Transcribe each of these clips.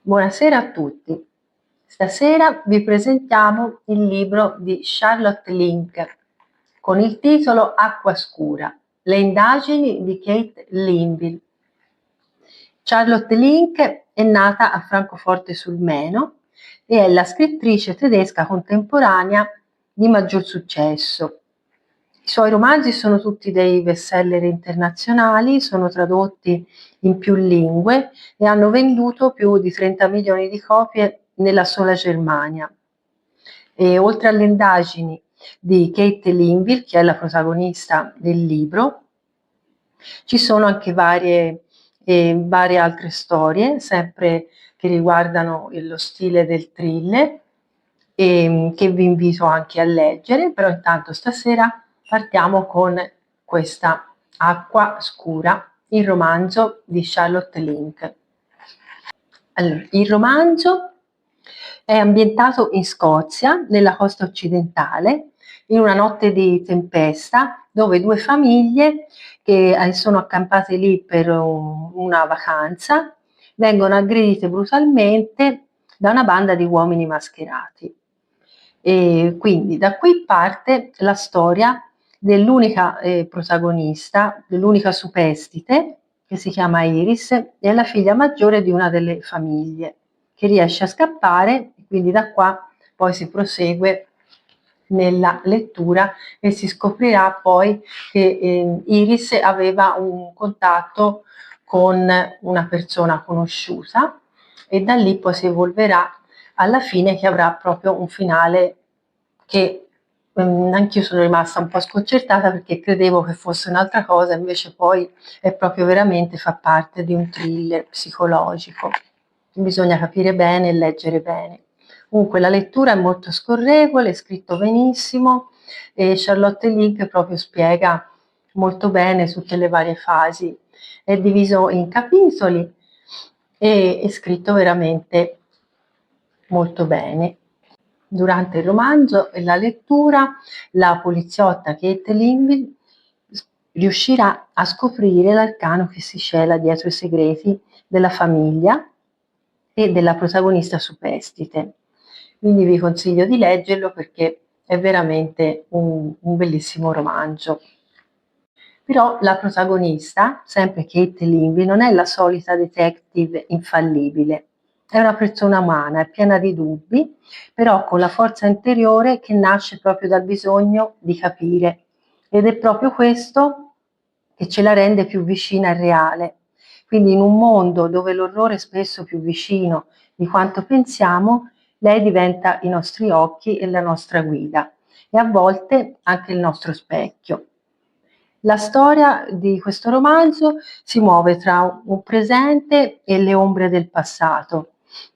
Buonasera a tutti. Stasera vi presentiamo il libro di Charlotte Link con il titolo Acqua scura, le indagini di Kate Linville. Charlotte Link è nata a Francoforte sul Meno e è la scrittrice tedesca contemporanea di maggior successo. I suoi romanzi sono tutti dei bestseller internazionali, sono tradotti in più lingue e hanno venduto più di 30 milioni di copie nella sola Germania. E oltre alle indagini di Kate Linville, che è la protagonista del libro, ci sono anche varie altre storie, sempre che riguardano lo stile del thriller, che vi invito anche a leggere, però intanto stasera partiamo con questa Acqua scura, il romanzo di Charlotte Link. Allora, il romanzo è ambientato in Scozia, nella costa occidentale, in una notte di tempesta, dove due famiglie che sono accampate lì per una vacanza vengono aggredite brutalmente da una banda di uomini mascherati. E quindi da qui parte la storia dell'unica protagonista, dell'unica superstite, che si chiama Iris, e è la figlia maggiore di una delle famiglie, che riesce a scappare, e quindi da qua poi si prosegue nella lettura e si scoprirà poi che Iris aveva un contatto con una persona conosciuta e da lì poi si evolverà alla fine, che avrà proprio un finale che anch'io sono rimasta un po' sconcertata, perché credevo che fosse un'altra cosa, invece poi è proprio veramente, fa parte di un thriller psicologico. Bisogna capire bene e leggere bene. Comunque la lettura è molto scorrevole, è scritto benissimo e Charlotte Link proprio spiega molto bene tutte le varie fasi. È diviso in capitoli e è scritto veramente molto bene. Durante il romanzo e la lettura, la poliziotta Kate Linville riuscirà a scoprire l'arcano che si cela dietro i segreti della famiglia e della protagonista superstite. Quindi vi consiglio di leggerlo, perché è veramente un bellissimo romanzo. Però la protagonista, sempre Kate Linville, non è la solita detective infallibile. È una persona umana, è piena di dubbi, però con la forza interiore che nasce proprio dal bisogno di capire. Ed è proprio questo che ce la rende più vicina al reale. Quindi in un mondo dove l'orrore è spesso più vicino di quanto pensiamo, lei diventa i nostri occhi e la nostra guida, e a volte anche il nostro specchio. La storia di questo romanzo si muove tra un presente e le ombre del passato,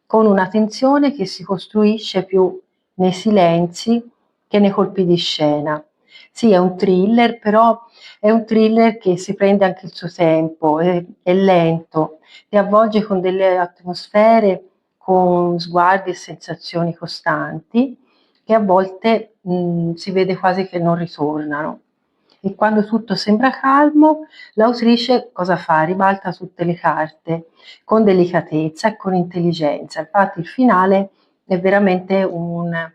con una tensione che si costruisce più nei silenzi che nei colpi di scena. Sì, è un thriller, però è un thriller che si prende anche il suo tempo, è lento, ti avvolge con delle atmosfere, con sguardi e sensazioni costanti, che a volte si vede quasi che non ritornano. E quando tutto sembra calmo, l'autrice cosa fa? Ribalta tutte le carte con delicatezza e con intelligenza. Infatti il finale è veramente un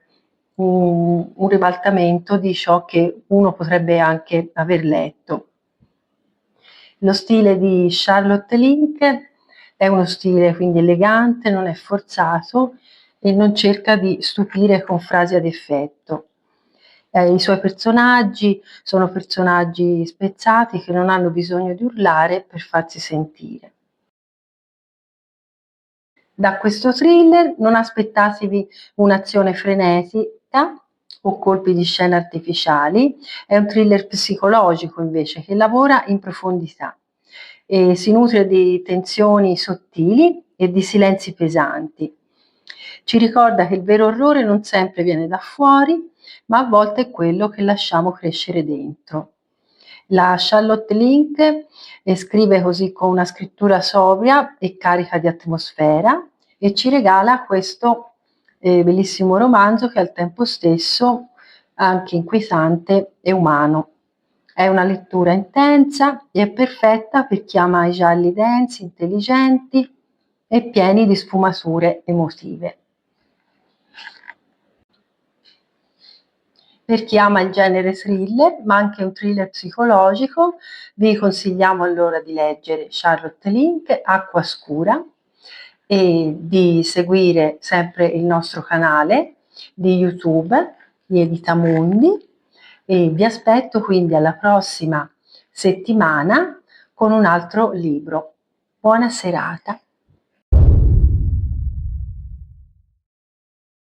ribaltamento di ciò che uno potrebbe anche aver letto. Lo stile di Charlotte Link è uno stile quindi elegante, non è forzato e non cerca di stupire con frasi ad effetto. I suoi personaggi sono personaggi spezzati che non hanno bisogno di urlare per farsi sentire. Da questo thriller non aspettatevi un'azione frenetica o colpi di scena artificiali, è un thriller psicologico invece, che lavora in profondità e si nutre di tensioni sottili e di silenzi pesanti. Ci ricorda che il vero orrore non sempre viene da fuori, ma a volte è quello che lasciamo crescere dentro. La Charlotte Link scrive così con una scrittura sobria e carica di atmosfera, e ci regala questo bellissimo romanzo che è al tempo stesso anche inquietante e umano. È una lettura intensa e è perfetta per chi ama i gialli densi, intelligenti e pieni di sfumature emotive. Per chi ama il genere thriller, ma anche un thriller psicologico, vi consigliamo allora di leggere Charlotte Link, Acqua Scura, e di seguire sempre il nostro canale di YouTube di Editamundi, e vi aspetto quindi alla prossima settimana con un altro libro. Buona serata.